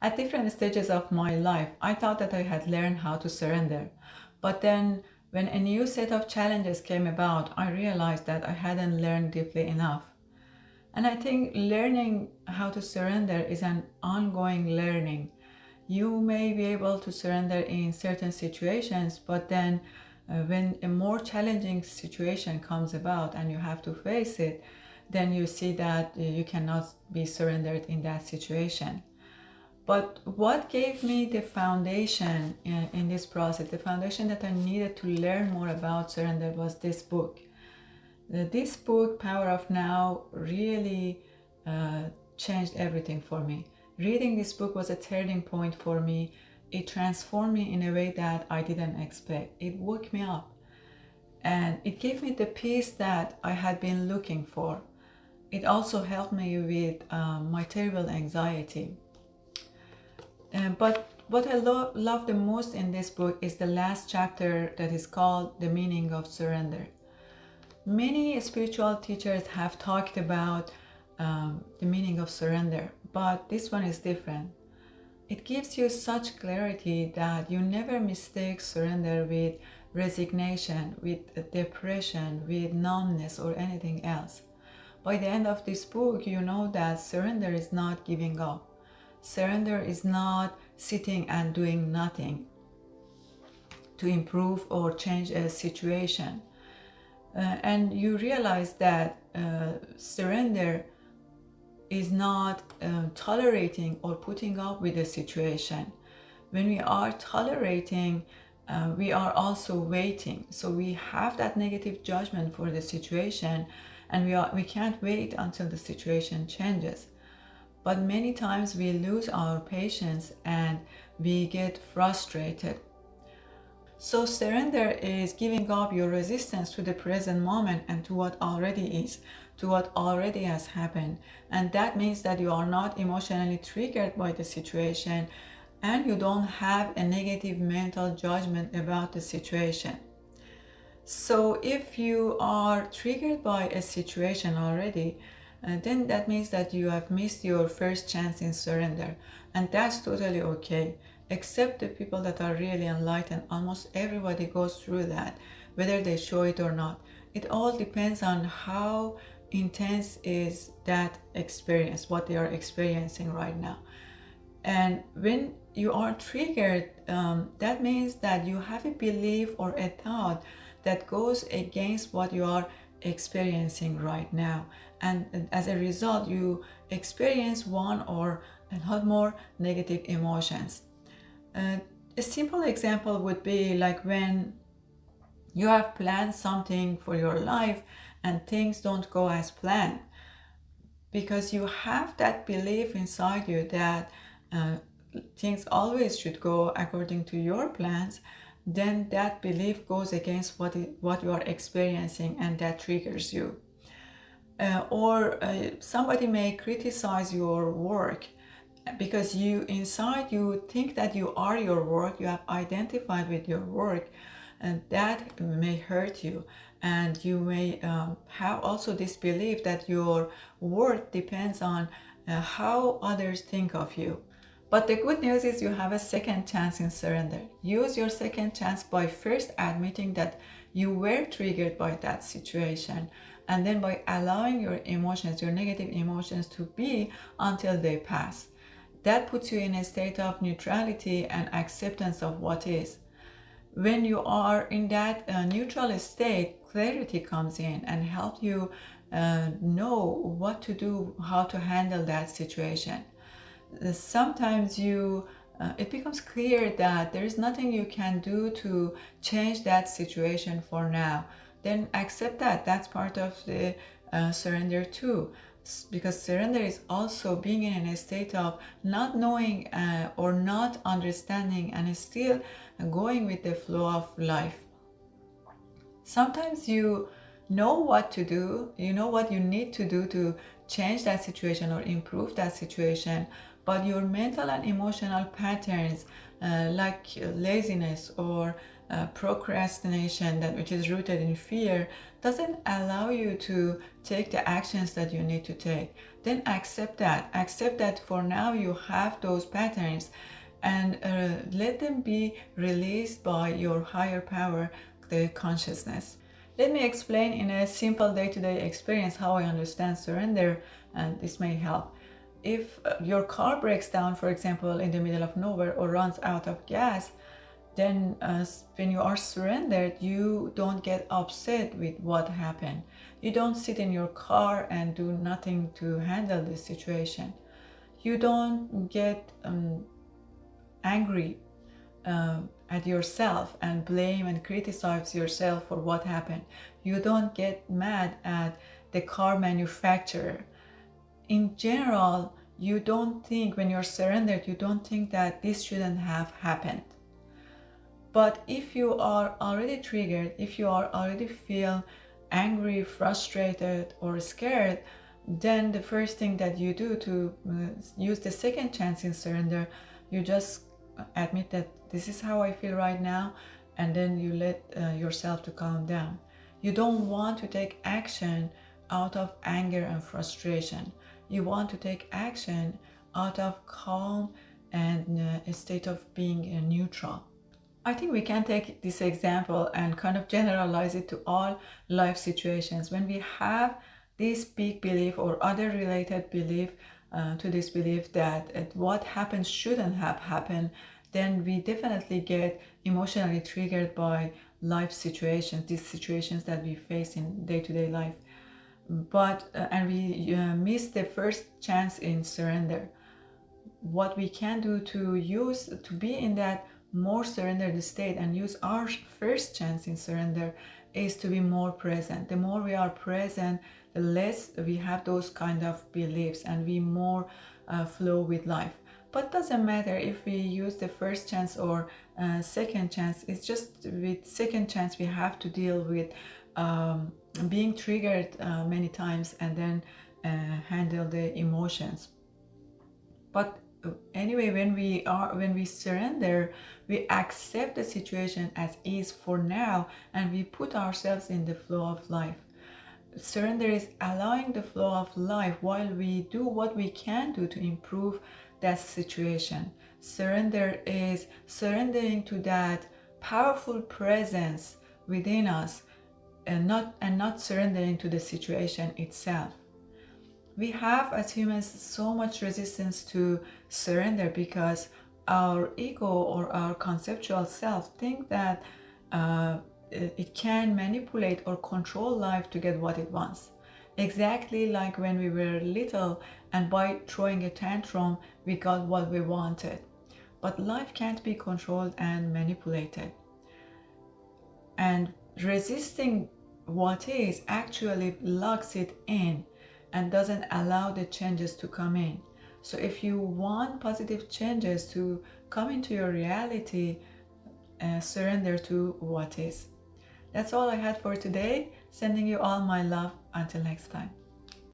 At different stages of my life, I thought that I had learned how to surrender. But then, when a new set of challenges came about, I realized that I hadn't learned deeply enough. And I think learning how to surrender is an ongoing learning. You may be able to surrender in certain situations, but then when a more challenging situation comes about and you have to face it, then you see that you cannot be surrendered in that situation. But what gave me the foundation in this process, the foundation that I needed to learn more about surrender, was this book. This book, Power of Now, really uh, changed everything for me. Reading this book was a turning point for me. It transformed me in a way that I didn't expect. It woke me up and it gave me the peace that I had been looking for. It also helped me with my terrible anxiety. But what I love the most in this book is the last chapter that is called The Meaning of Surrender. Many spiritual teachers have talked about the meaning of surrender, but this one is different. It gives you such clarity that you never mistake surrender with resignation, with depression, with numbness, or anything else. By the end of this book, you know that surrender is not giving up. Surrender is not sitting and doing nothing to improve or change a situation. And you realize that surrender is not tolerating or putting up with a situation. When we are tolerating, we are also waiting. So we have that negative judgment for the situation, and we can't wait until the situation changes. But many times we lose our patience and we get frustrated. So surrender is giving up your resistance to the present moment and to what already is, to what already has happened. And that means that you are not emotionally triggered by the situation and you don't have a negative mental judgment about the situation. So if you are triggered by a situation already, then that means that you have missed your first chance in surrender. And that's totally okay. Except the people that are really enlightened, almost everybody goes through that, whether they show it or not. It all depends on how intense is that experience, what they are experiencing right now. And when you are triggered, that means that you have a belief or a thought that goes against what you are experiencing right now. And as a result, you experience one or a lot more negative emotions. Uh, a simple example would be like when you have planned something for your life and things don't go as planned, because you have that belief inside you that uh, things always should go according to your plans. Then that belief goes against what you are experiencing, and that triggers you. Or somebody may criticize your work because you inside you think that you are your work, you have identified with your work, and that may hurt you. And you may have also this belief that your worth depends on how others think of you. But the good news is you have a second chance in surrender. Use your second chance by first admitting that you were triggered by that situation, and then by allowing your emotions, your negative emotions, to be until they pass. That puts you in a state of neutrality and acceptance of what is. When you are in that neutral state, clarity comes in and helps you know what to do, how to handle that situation. Sometimes it becomes clear that there is nothing you can do to change that situation for now. Then accept that. That's part of the surrender too. Because surrender is also being in a state of not knowing or not understanding and still going with the flow of life. Sometimes you know what to do, you know what you need to do to change that situation or improve that situation, but your mental and emotional patterns like laziness or procrastination, that which is rooted in fear, doesn't allow you to take the actions that you need to take, then accept that for now you have those patterns, and let them be released by your higher power, the consciousness. Let me explain in a simple day-to-day experience how I understand surrender, and this may help. If your car breaks down, for example, in the middle of nowhere or runs out of gas, then when you are surrendered, you don't get upset with what happened. You don't sit in your car and do nothing to handle this situation. You don't get angry at yourself and blame and criticize yourself for what happened. You don't get mad at the car manufacturer. In general, you don't think, when you're surrendered, you don't think that this shouldn't have happened. But if you are already triggered, if you are already feel angry, frustrated, or scared, then the first thing that you do to use the second chance in surrender, you just admit that this is how I feel right now, and then you let yourself to calm down. You don't want to take action out of anger and frustration. You want to take action out of calm and a state of being neutral. I think we can take this example and kind of generalize it to all life situations. When we have this big belief or other related belief to this belief that what happens shouldn't have happened, then we definitely get emotionally triggered by life situations, these situations that we face in day-to-day life. But and we miss the first chance in surrender. What we can do to be in that more surrendered state and use our first chance in surrender is to be more present. The more we are present, the less we have those kind of beliefs, and we more flow with life. But doesn't matter if we use the first chance or second chance. It's just with second chance we have to deal with being triggered many times, and then handle the emotions. But anyway, when we surrender, we accept the situation as is for now, and we put ourselves in the flow of life. Surrender is allowing the flow of life while we do what we can do to improve that situation. Surrender is surrendering to that powerful presence within us, and not surrendering to the situation itself. We have as humans so much resistance to surrender because our ego or our conceptual self think that it can manipulate or control life to get what it wants. Exactly like when we were little and by throwing a tantrum we got what we wanted. But life can't be controlled and manipulated. And resisting what is actually locks it in and doesn't allow the changes to come in. So if you want positive changes to come into your reality, surrender to what is. That's all I had for today. Sending you all my love. Until next time.